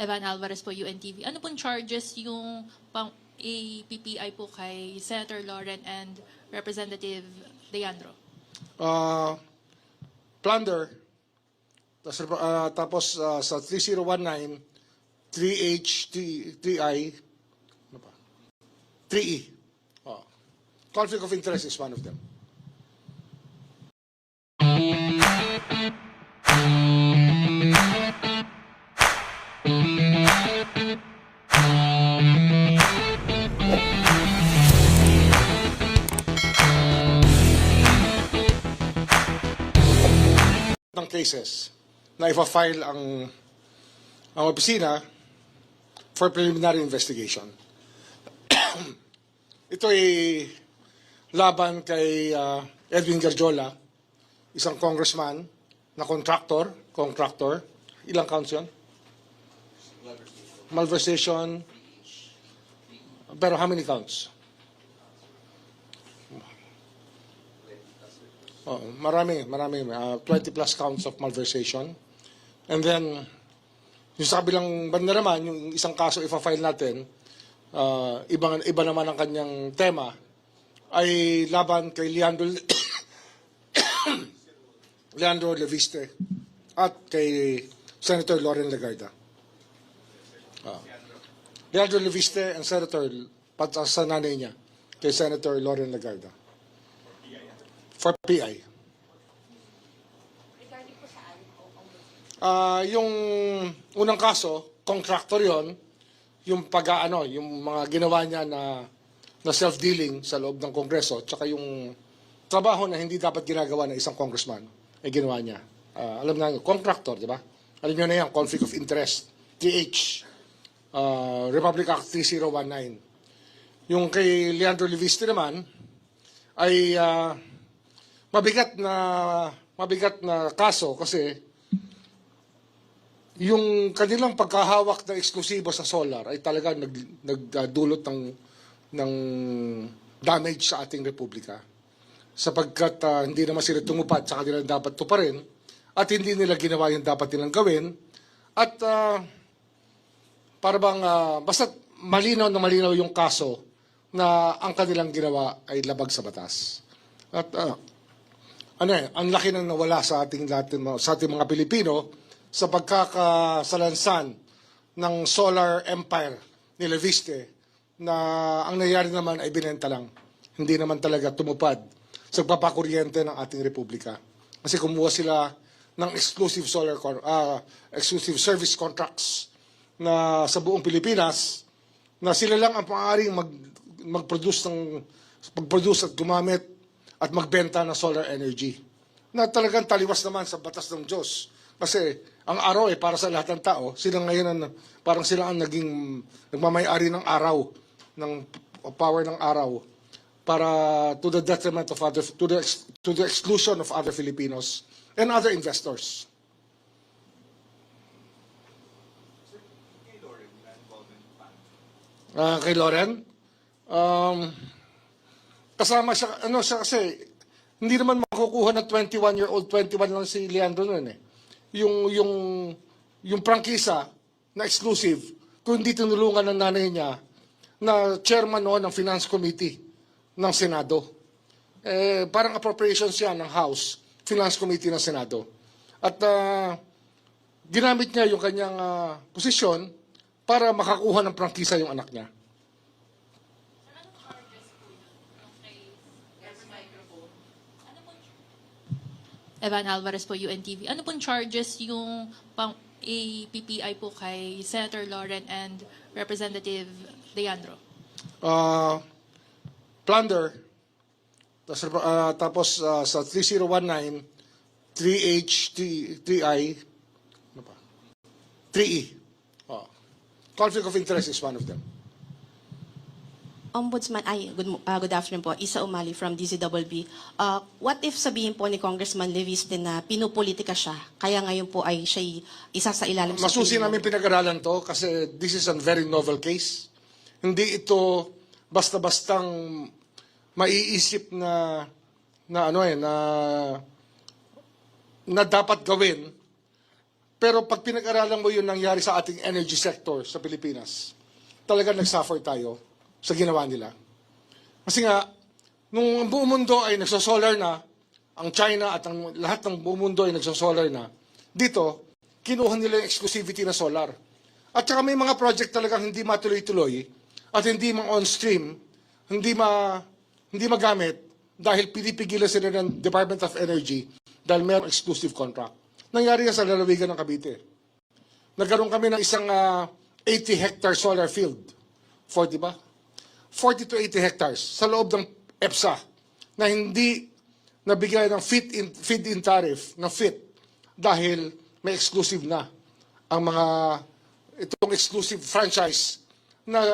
Evan Alvarez po, UNTV. Ano pong charges yung APPI po kay Senator Lauren and Representative Leandro? Plunder, tapos sa 3019, 3H, 3I, ano pa? 3E. Conflict of interest is one of them. Ng cases na ipa-file ang opisina for preliminary investigation. Ito ay laban kay Edwin Garjola, isang congressman na contractor. Ilang counts yun? Malversation. Pero how many counts? Marami. 20 plus counts of malversation. And then, yung sa kabilang banda naman, yung isang kaso ipa-file natin, iba naman ang kanyang tema, ay laban kay Leandro Leviste at kay Senator Lauren Legarda. Leandro Leviste and Senator, sa nanay niya, kay Senator Lauren Legarda. For PI. Yung unang kaso, contractor yon, yung yung mga ginawa niya na self-dealing sa loob ng Kongreso, tsaka yung trabaho na hindi dapat ginagawa ng isang congressman, ay ginawa niya. Alam na, contractor, di ba? Alam niyo na yan, conflict of interest, TH, Republic Act 3019. Yung kay Leandro Leviste naman, ay mabigat na kaso kasi yung kanilang pagkahawak na eksklusibo sa solar ay talaga nagdulot ng damage sa ating republika. Sapagkat hindi naman sila tumupad sa kanilang dapat tuparin at hindi nila ginawa yung dapat nilang gawin at para bang basta malinaw yung kaso na ang kanilang ginawa ay labag sa batas. At ang laki nang nawala sa ating mga Pilipino sa pagkakasalansan ng solar empire ni Leviste na ang nangyari naman ay binenta lang. Hindi naman talaga tumupad sa pagpapakuryente ng ating republika. Kasi kumuha sila ng exclusive exclusive service contracts na sa buong Pilipinas na sila lang ang maaaring mag-produce at gumamit at magbenta ng solar energy. Na talagang taliwas naman sa batas ng Diyos. Kasi ang araw ay para sa lahat ng tao. Sila ngayon parang sila ang nagmamay-ari ng araw, ng power ng araw, para to the detriment of to the exclusion of other Filipinos and other investors. Kay Lauren, kasama siya, kasi hindi naman makukuha ng 21-year-old, 21 lang si Leandro noon eh. Yung prangkisa na exclusive, kung hindi tinulungan ng nanay niya na chairman noon ng Finance Committee ng Senado. Parang appropriations yan ng House, Finance Committee ng Senado. At ginamit niya yung kanyang posisyon para makakuha ng prangkisa yung anak niya. Evan Alvarez po, UNTV. Ano pong charges yung APPI po kay Senator Lauren and Representative Leandro? Plunder, tapos sa 3019, 3H, 3I, ano pa? 3E. Conflict of interest is one of them. Ombudsman, good afternoon po. Isa Umali from DZWB. What if sabihin po ni Congressman Leviste na pinupolitika siya, kaya ngayon po ay siya isa sa ilalim sa Masusi namin pinag-aralan to kasi this is a very novel case. Hindi ito basta-bastang maiisip na dapat gawin Pero pag pinag-aralan mo yung nangyari sa ating energy sector sa Pilipinas, talagang nag-suffer tayo sa ginawa nila. Kasi nga, nung ang buong mundo ay nagsosolar na, ang China at ang lahat ng buong mundo ay nagsosolar na, dito, kinuha nila yung exclusivity na solar. At saka may mga project talagang hindi matuloy-tuloy at hindi ma-on-stream, hindi magamit dahil pinipigilan sila ng Department of Energy dahil mayroong exclusive contract. Nangyari yan sa lalawigan ng Cavite. Nagkaroon kami ng isang 80-hectare solar field. 40 ba? 40 to 80 hectares sa loob ng EPSA na hindi nabigay ng feed-in tariff na fit dahil may exclusive na ang itong exclusive franchise na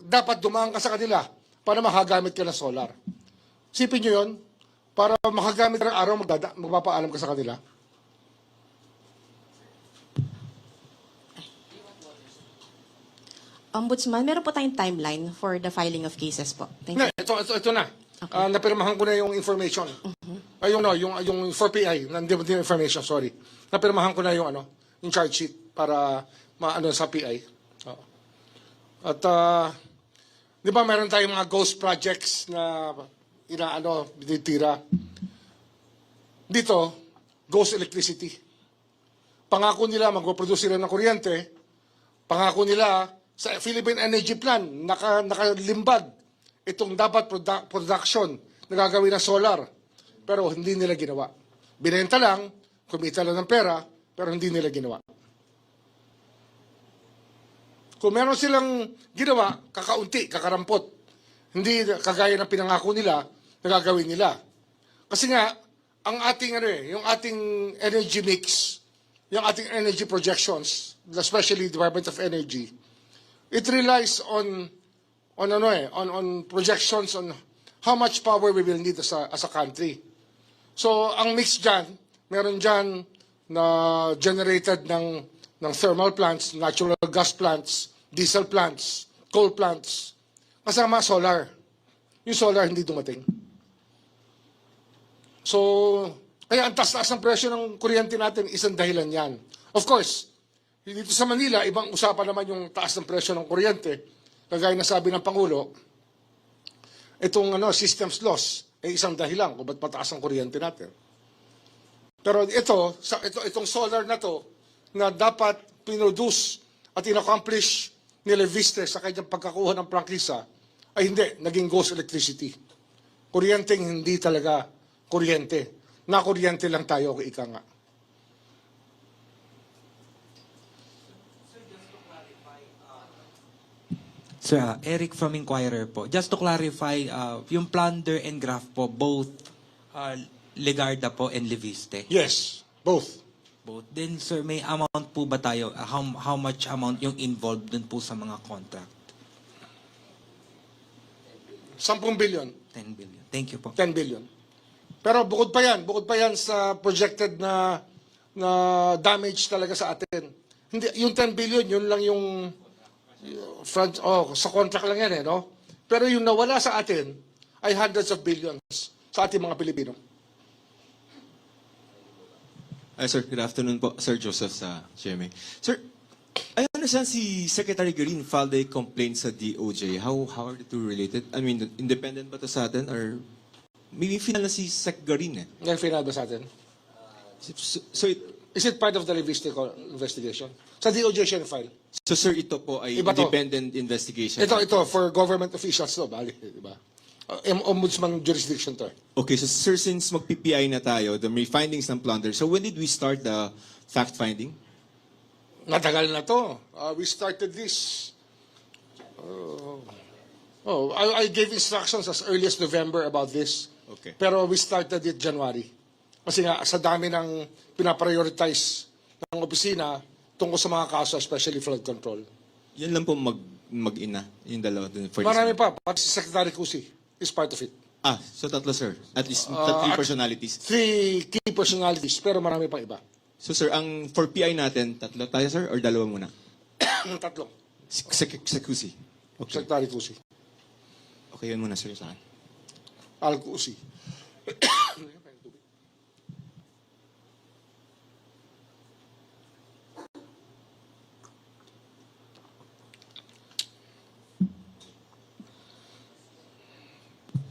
dapat dumaan ka sa kanila para makagamit ka ng solar. Sipin nyo yun, para makagamit ka ng araw, magpapaalam ka sa kanila. Ombudsman, meron po tayong timeline for the filing of cases po. Thank you. Ito na. Okay. Napirmahan ko na yung information. Yung 4PI, hindi yung information, sorry. Napirmahan ko na yung charge sheet para sa PI. Oo. At di ba meron tayong mga ghost projects na binitira. Dito, ghost electricity. Pangako nila magpo-produce sila ng kuryente. Pangako nila sa Philippine Energy Plan, nakalimbag itong dapat production na gagawin ng solar. Pero hindi nila ginawa. Binenta lang, kumita lang ng pera, pero hindi nila ginawa. Kung meron silang ginawa, kakaunti, kakarampot. Hindi kagaya ng pinangako nila na gagawin nila. Kasi nga, ang ating yung ating energy mix, yung ating energy projections, especially Department of Energy, it relies on projections on how much power we will need as a country. So, ang mix dyan, meron dyan na generated ng thermal plants, natural gas plants, diesel plants, coal plants, kasama solar. Yung solar hindi dumating. So, kaya ang taas-taas ng presyo ng kuryente natin, isang dahilan yan. Of course, dito sa Manila, ibang usapan naman yung taas ng presyo ng kuryente. Kagaya na sabi ng Pangulo, itong systems loss ay isang dahilan kung ba't mataas ang kuryente natin. Pero itong solar na to, na dapat pinroduce at inaccomplish ni Leviste sa kanyang pagkakuha ng prangkisa, ay hindi, naging ghost electricity. Kuryenteng hindi talaga kuryente. Na-kuryente lang tayo kung ika nga. Sir, Eric from Inquirer po. Just to clarify, yung plunder and graft po, both Legarda po and Leviste? Yes, both. Both. Then, sir, may amount po ba tayo? How much amount yung involved dun po sa mga contract? 10 billion. 10 billion. Thank you po. 10 billion. Pero bukod pa yan sa projected na damage talaga sa atin. Hindi, yung 10 billion, yun lang yung sa contract lang yan no? Pero yung nawala sa atin ay hundreds of billions sa ating mga Pilipino. Sir, good afternoon po. Sir Joseph sa GMA. Sir, I understand si Secretary Green filed a complaint sa DOJ. How are the two related? I mean, independent ba to sa atin or maybe final na si Sec Green Yan final ba sa atin? Is it part of the Leviste investigation? Sa DOJ siya file. So sir, ito po ay Iba to. independent investigation. Ito for government officials to, bali, di ba? Ombudsman jurisdiction to. Okay, so sir, since mag-PPI na tayo, the may findings ng plunder, so when did we start the fact-finding? Matagal na to. We started this. I gave instructions as early as November about this. Okay. Pero we started it January. Kasi nga, sa dami ng pinaprioritize ng opisina tungkol sa mga kaso, especially flood control. Yan lang po mag-ina, yung dalawa. For Marami pa. Pati si Secretary Cusi is part of it. So tatlo sir. At least three personalities. 3 key personalities, pero marami pang iba. So sir, ang for PI natin, tatlo tayo sir or dalawa muna? Tatlo. Sekusi. Okay. Secretary Cusi. Okay, yun muna sir sa akin. Al Cusi.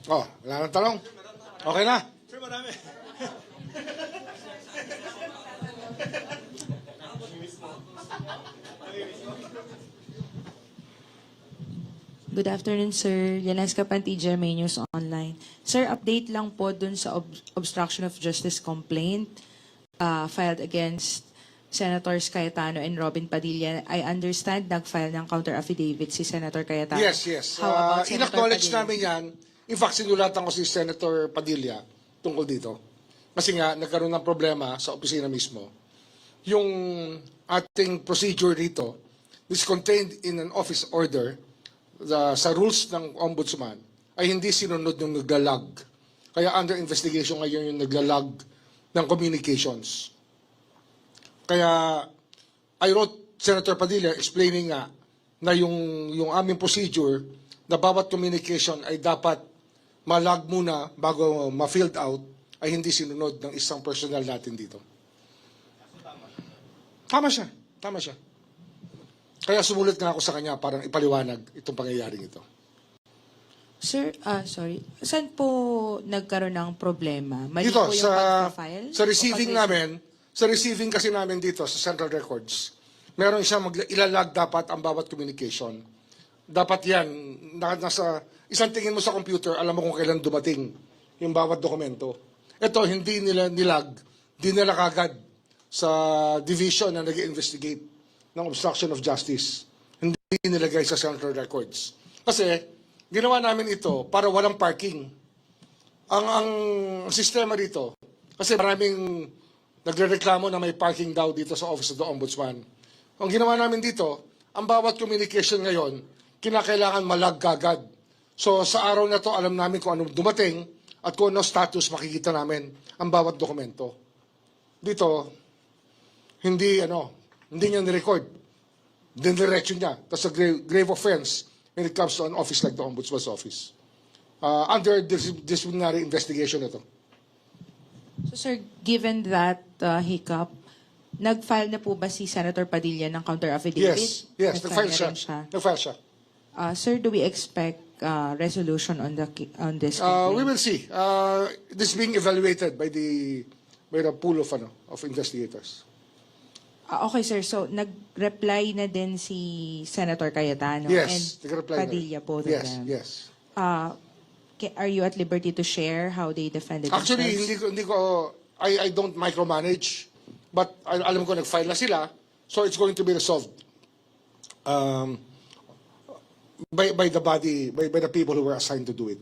Oh, wala nang tanong. Okay na. Sir, marami. Good afternoon, sir. Yaneska Panti, GMA News Online. Sir, update lang po dun sa obstruction of justice complaint filed against Senators Cayetano and Robin Padilla. I understand nag-file ng counter-affidavit si Senator Cayetano. Yes, yes. How about Senator In-acknowledge Padilla? namin yan. In fact, sinulatan ko si Senator Padilla tungkol dito. Kasi nga, nagkaroon ng problema sa opisina mismo. Yung ating procedure dito is contained in an office order sa rules ng ombudsman ay hindi sinunod yung naglalag. Kaya under investigation ngayon yung naglalag ng communications. Kaya I wrote Senator Padilla explaining nga na yung aming procedure na bawat communication ay dapat malag muna bago ma-filled out ay hindi sinunod ng isang personnel natin dito. Tama siya. Tama siya. Kaya sumulat nga ako sa kanya parang ipaliwanag itong pangyayaring ito. Sir, sorry. Saan po nagkaroon ng problema? Mali Dito, po yung pagka-file? sa receiving O namin, sa receiving kasi namin dito sa Central Records, meron siya ilalag dapat ang bawat communication. Dapat yan, nasa isang tingin mo sa computer, alam mo kung kailan dumating yung bawat dokumento. Ito, hindi nila nilag, dinala kagad sa division na nag-investigate ng obstruction of justice. Hindi nilagay sa Central Records. Kasi, ginawa namin ito para walang parking. Ang sistema dito, kasi maraming nagrereklamo na may parking daw dito sa Office of the Ombudsman. Ang ginawa namin dito, ang bawat communication ngayon, kinakailangan malag kagad. So sa araw na to, alam namin kung anong dumating at kung ano status makikita namin ang bawat dokumento. Dito, hindi niya nirecord. Diniretso niya. That's a grave offense when it comes to an office like the Ombudsman's Office. Under disciplinary investigation ito. So, sir, given that hiccup, nag-file na po ba si Senator Padilla ng counter-affidavit? Yes, nag-file na rin siya. Nag-file siya. Sir, do we expect resolution on this? We will see. This is being evaluated by the pool of investigators. Okay, sir. So, nag-reply na din si Senator Cayetano Yes, and nag-reply na. Padilla, both of Yes, them. yes. Are you at liberty to share how they defended Actually, themselves? I don't micromanage, but alam ko nag-file na sila, so it's going to be resolved by the body, by the people who were assigned to do it.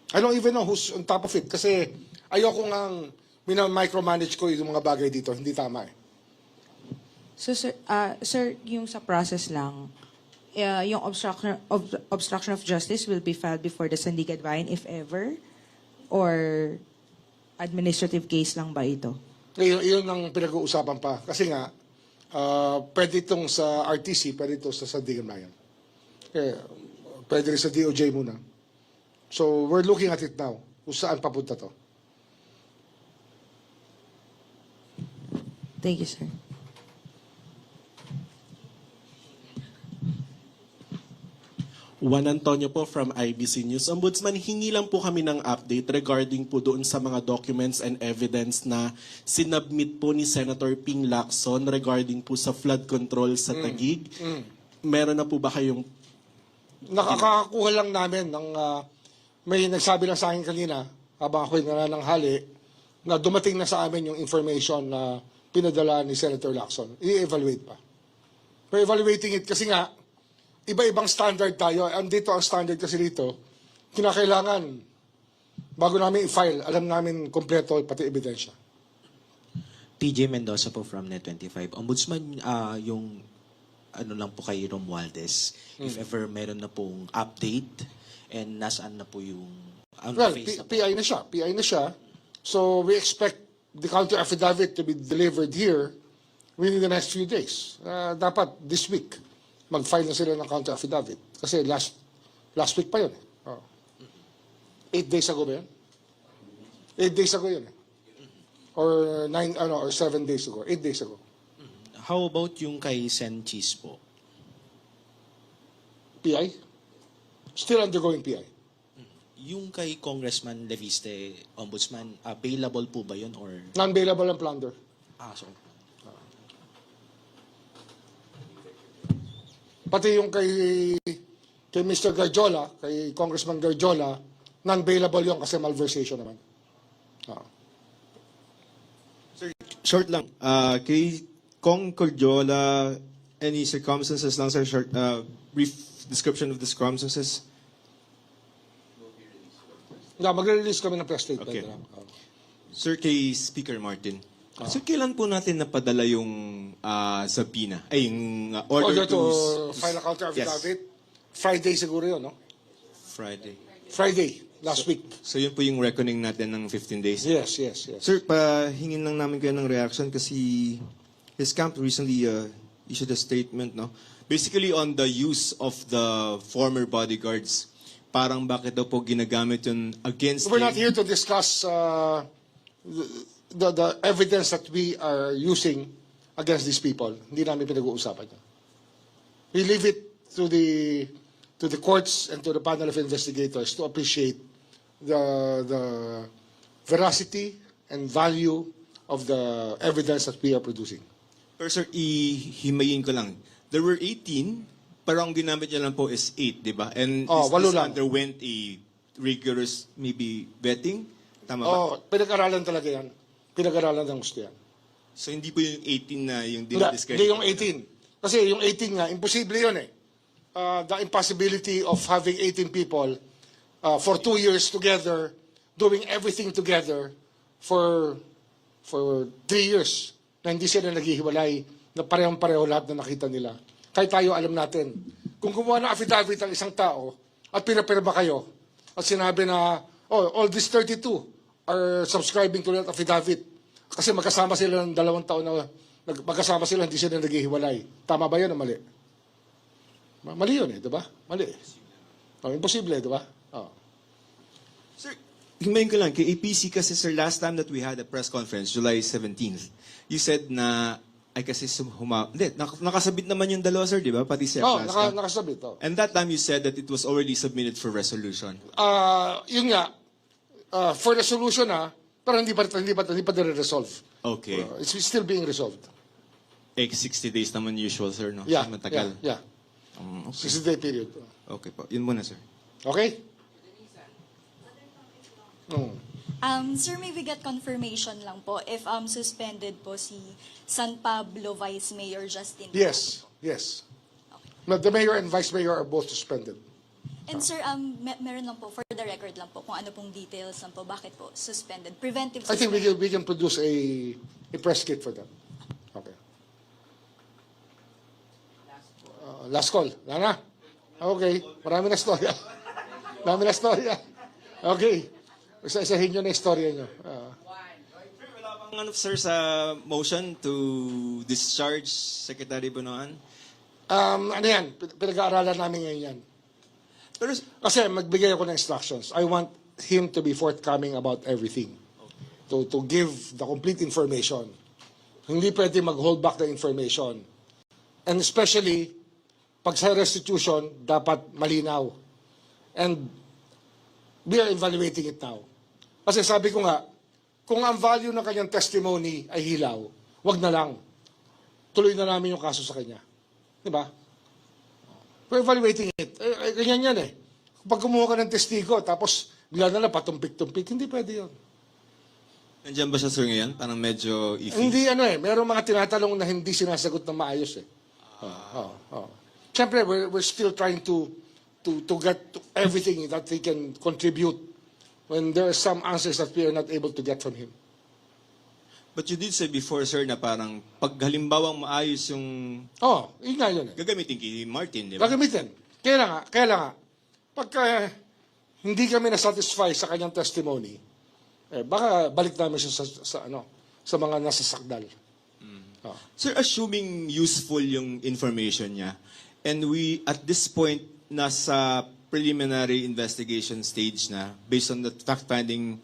I don't even know who's on top of it kasi ayoko ngang micromanage ko yung mga bagay dito, hindi tama eh. So, sir, yung sa process lang, yung obstruction of justice will be filed before the Sandiganbayan if ever? Or administrative case lang ba ito? Yun ang pinag-uusapan pa. Kasi nga, pwede itong sa RTC, pwede ito sa Sandiganbayan. Pwede rin sa DOJ muna. So, we're looking at it now, kung saan papunta to. Thank you, sir. Juan Antonio po from IBC News. Ombudsman, hingi lang po kami ng update regarding po doon sa mga documents and evidence na sinubmit po ni Senator Ping Lacson regarding po sa flood control sa Taguig. Meron na po ba kayong... Nakakakuha lang namin ng... may nagsabi lang sa akin kanina, habang ako'y nanananghali, na dumating na sa amin yung information na pinadala ni Senator Lacson. I-evaluate pa. We're evaluating it kasi nga, iba-ibang standard tayo. Andito ang standard kasi dito, kinakailangan, bago namin i-file, alam namin kompleto pati ebidensya. PJ Mendoza po from Net25. Ombudsman, yung ano lang po kay Romualdez, if ever meron na pong update and nasaan na po yung Well, face na po. PI na siya. So we expect the counter affidavit to be delivered here within the next few days. Dapat this week mag-file na sila ng counter affidavit. Kasi last week pa yun. 8 days ago ba yun? 8 days ago yun. Or 7 days ago. 8 days ago. How about yung kay Sen Cheese po? PI? Still undergoing PI. Yung kay Congressman Leviste, Ombudsman, available po ba yun or... Non-bailable ang plunder. So, Pati yung kay Mr. Garjola, kay Congressman Garjola, non-bailable yun kasi malversation naman. Short lang. Kay Kong Cordiola, any circumstances lang, sir? Short, brief description of the circumstances? Magre-release kami ng press statement. Okay. lang. Sir, kay Speaker Martin. Sir, kailan po natin napadala yung subpoena? Ay, yung order, Order to file a counter affidavit. Friday siguro yun, no? Friday. Friday, last week. So, yun po yung reckoning natin ng 15 days. Yes. Sir, pahingin lang namin kayo ng reaction kasi his camp recently issued a statement, no? Basically on the use of the former bodyguards. Parang bakit daw po ginagamit yun against We're not him. here to discuss the evidence that we are using against these people. Hindi namin pinag-uusapan yun. We leave it to the courts and to the panel of investigators to appreciate the veracity and value of the evidence that we are producing. Pero sir, ihimayin ko lang. There were 18, parang ginamit niya lang po is 8, di ba? And walo this lang. underwent a rigorous, maybe, vetting? Tama ba? Pinag-aralan talaga yan. Pinag-aralan ng gusto yan. So hindi po yung 18 na yung Hindi dinidiscredit? yung 18. Kasi yung 18 nga, imposible yun eh. The impossibility of having 18 people for 2 years together, doing everything together for 3 years, na hindi sila naghihiwalay, na parehong-pareho lahat na nakita nila. Kahit tayo alam natin, kung gumawa ng affidavit ang isang tao at pinapirma kayo at sinabi na, all these 32 are subscribing to that affidavit kasi magkasama sila ng 2 taon na magkasama sila, hindi sila naghihiwalay. Tama ba yun o mali? Mali yun eh, di ba? Mali. Imposible, di ba? Sir, himayin ko lang, kay APC kasi sir, last time that we had a press conference, July 17th, you said na, ay kasi nakasabit naman yung dalawa sir, di ba? Pati si Aplasta. Nakasabit. And that time you said that it was already submitted for resolution. Yun nga, for resolution pero hindi pa nire-resolve. Okay. It's still being resolved. 60 days naman usual, sir, no? Yeah, Matagal. yeah. Okay. 60-day period. Okay po. Yun muna, sir. Okay? Sir, may we get confirmation lang po if suspended po si San Pablo Vice Mayor Justin. Yes. The mayor and vice mayor are both suspended. And sir, meron lang po, for the record lang po, kung ano pong details lang po, bakit po suspended? Preventive I think suspension. we can produce a press kit for that. Okay. Last call. Lana? Okay. Marami na storya. Okay. Isa-isahin nyo na istorya nyo. Ano, sir, sa motion to discharge Secretary Bonoan? Ano yan? Pinag-aaralan namin ngayon yan. Pero, Kasi magbigay ako ng instructions. I want him to be forthcoming about everything. To give the complete information. Hindi pwede mag-hold back the information. And especially, pag sa restitution, dapat malinaw. And we are evaluating it now. Kasi sabi ko nga, kung ang value ng kanyang testimony ay hilaw, wag na lang. Tuloy na namin yung kaso sa kanya. Di ba? We're evaluating it. Ganyan yan eh. Pag kumuha ka ng testigo, tapos bigla na lang patumpik-tumpik, hindi pwede yun. nandiyan ba siya, sir, ngayon? Parang medyo iffy. Hindi merong mga tinatanong na hindi sinasagot ng maayos eh. Siyempre, we're still trying to get to everything that he can contribute when there are some answers that we are not able to get from him. But you did say before, sir, na parang pag halimbawang maayos yung Yun nga yun eh. gagamitin kay Martin, di ba? Gagamitin. Kaya nga, pagka hindi kami na-satisfy sa kanyang testimony, baka balik namin siya sa mga nasa sakdal. Sir, assuming useful yung information niya, and we, at this point, nasa preliminary investigation stage na, based on the fact-finding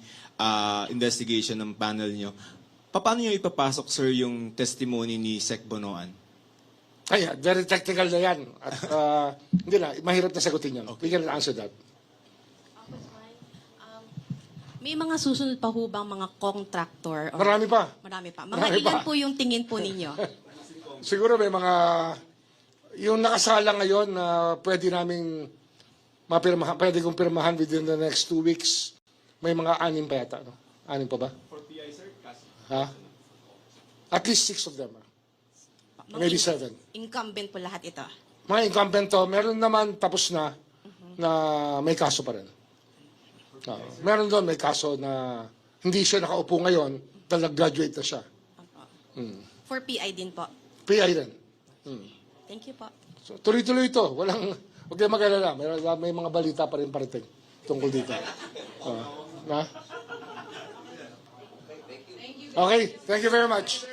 investigation ng panel niyo, paano niyo ipapasok, sir, yung testimony ni Sec Bonoan? Very technical na yan. At hindi na, mahirap na sagutin yan. We can answer that. May mga susunod pa ho bang mga contractor? or- Marami pa. Marami pa. Mga Marami ilan pa. po yung tingin po ninyo? Siguro may mga, yung nakasala ngayon na pwede naming mapirmahan, pwede kong pirmahan within the next 2 weeks. May mga 6 pa yata, no? 6 pa ba? For PI, sir? Ha? At least 6 of them. Maybe 7. Incumbent po lahat ito. Mga incumbent to, meron naman tapos na may kaso pa rin. Meron doon may kaso na hindi siya nakaupo ngayon dahil nag-graduate na siya. For PI din po. PI rin. Thank you po. So, tuloy-tuloy ito. Huwag kayo mag-alala. May mga balita pa rin parating tungkol dito. Na? Okay, thank you very much.